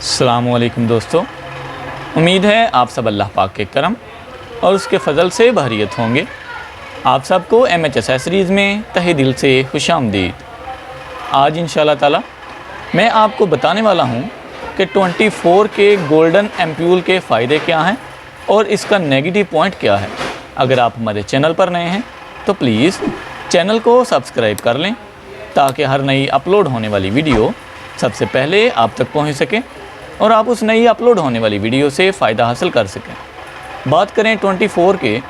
अस्सलामुअलैकुम दोस्तों, उम्मीद है आप सब अल्लाह पाक के करम और उसके फ़ज़ल से बहरियत होंगे। आप सबको MH एक्सेसरीज़ में तहे दिल से खुशामदीद। आज इंशाअल्लाह ताला मैं आपको बताने वाला हूँ कि 24 के गोल्डन एम्प्यूल के फ़ायदे क्या हैं और इसका नेगेटिव पॉइंट क्या है। अगर आप हमारे चैनल पर नए हैं तो प्लीज़ चैनल को सब्सक्राइब कर लें ताकि हर नई अपलोड होने वाली वीडियो सबसे पहले आप तक पहुँच सके और आप उस नई अपलोड होने वाली वीडियो से फ़ायदा हासिल कर सकें। बात करें 24 के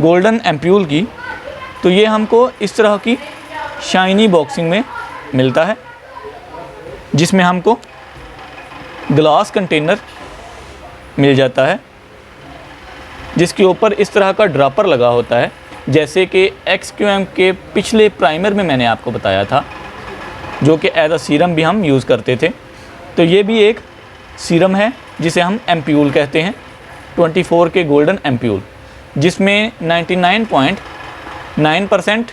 गोल्डन एम्प्यूल की, तो ये हमको इस तरह की शाइनी बॉक्सिंग में मिलता है जिसमें हमको ग्लास कंटेनर मिल जाता है जिसके ऊपर इस तरह का ड्रॉपर लगा होता है। जैसे कि XQM के पिछले प्राइमर में मैंने आपको बताया था, जो कि एज अ सीरम भी हम यूज़ करते थे। तो ये भी एक सीरम है जिसे हम एम्प्यूल कहते हैं, 24 के गोल्डन एम्प्यूल, जिसमें 99.9%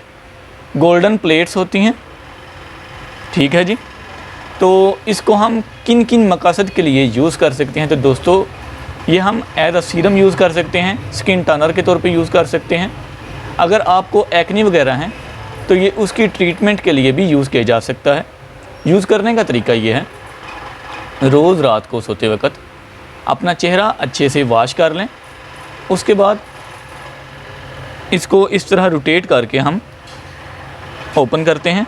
गोल्डन प्लेट्स होती हैं। ठीक है जी, तो इसको हम किन किन मकासद के लिए यूज़ कर सकते हैं। तो दोस्तों, ये हम एज अ सीरम यूज़ कर सकते हैं, स्किन टनर के तौर पे यूज़ कर सकते हैं। अगर आपको एक्नी वगैरह हैं तो ये उसकी ट्रीटमेंट के लिए भी यूज़ किया जा सकता है। यूज़ करने का तरीका ये है, रोज़ रात को सोते वक्त अपना चेहरा अच्छे से वॉश कर लें। उसके बाद इसको इस तरह रोटेट करके हम ओपन करते हैं।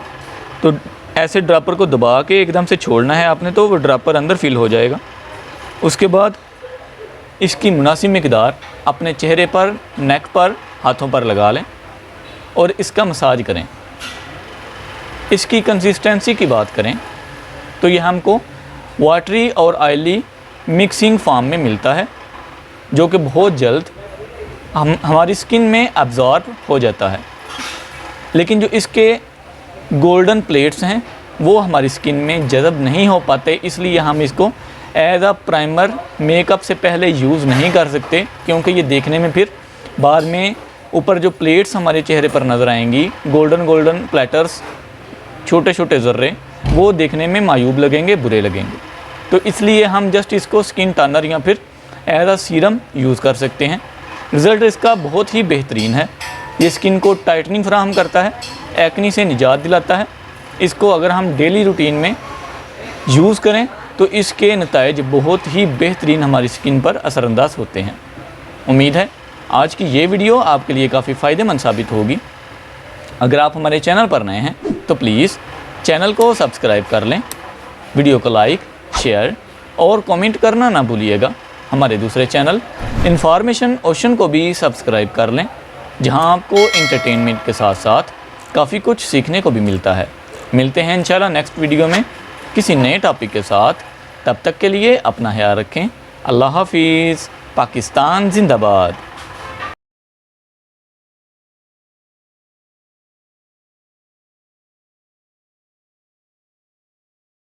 तो ऐसे ड्रॉपर को दबा के एकदम से छोड़ना है आपने, तो वो ड्रॉपर अंदर फिल हो जाएगा। उसके बाद इसकी मुनासिब मिकदार अपने चेहरे पर, नेक पर, हाथों पर लगा लें और इसका मसाज करें। इसकी कंसिस्टेंसी की बात करें तो ये हमको वाटरी और ऑयली मिक्सिंग फॉर्म में मिलता है, जो कि बहुत जल्द हमारी स्किन में अब्ज़ॉर्ब हो जाता है। लेकिन जो इसके गोल्डन प्लेट्स हैं वो हमारी स्किन में जज़ब नहीं हो पाते, इसलिए हम इसको एज अ प्राइमर मेकअप से पहले यूज़ नहीं कर सकते, क्योंकि ये देखने में फिर बाद में ऊपर जो प्लेट्स हमारे चेहरे पर नज़र आएंगी, गोल्डन प्लेटर्स, छोटे छोटे ज़र्रे, वो देखने में मायूब लगेंगे, बुरे लगेंगे। तो इसलिए हम जस्ट इसको स्किन टनर या फिर एज अ सीरम यूज़ कर सकते हैं। रिज़ल्ट इसका बहुत ही बेहतरीन है। ये स्किन को टाइटनिंग फराहम करता है, एक्नी से निजात दिलाता है। इसको अगर हम डेली रूटीन में यूज़ करें तो इसके नताइज बहुत ही बेहतरीन हमारी स्किन पर असरअंदाज होते हैं। उम्मीद है आज की ये वीडियो आपके लिए काफ़ी फ़ायदेमंद साबित होगी। अगर आप हमारे चैनल पर नए हैं तो प्लीज़ चैनल को सब्सक्राइब कर लें, वीडियो को लाइक, शेयर और कमेंट करना ना भूलिएगा। हमारे दूसरे चैनल इन्फॉर्मेशन ओशन को भी सब्सक्राइब कर लें, जहां आपको एंटरटेनमेंट के साथ साथ काफ़ी कुछ सीखने को भी मिलता है। मिलते हैं इंशाल्लाह नेक्स्ट वीडियो में किसी नए टॉपिक के साथ। तब तक के लिए अपना ख्याल रखें। अल्लाह हाफिज़। पाकिस्तान जिंदाबाद।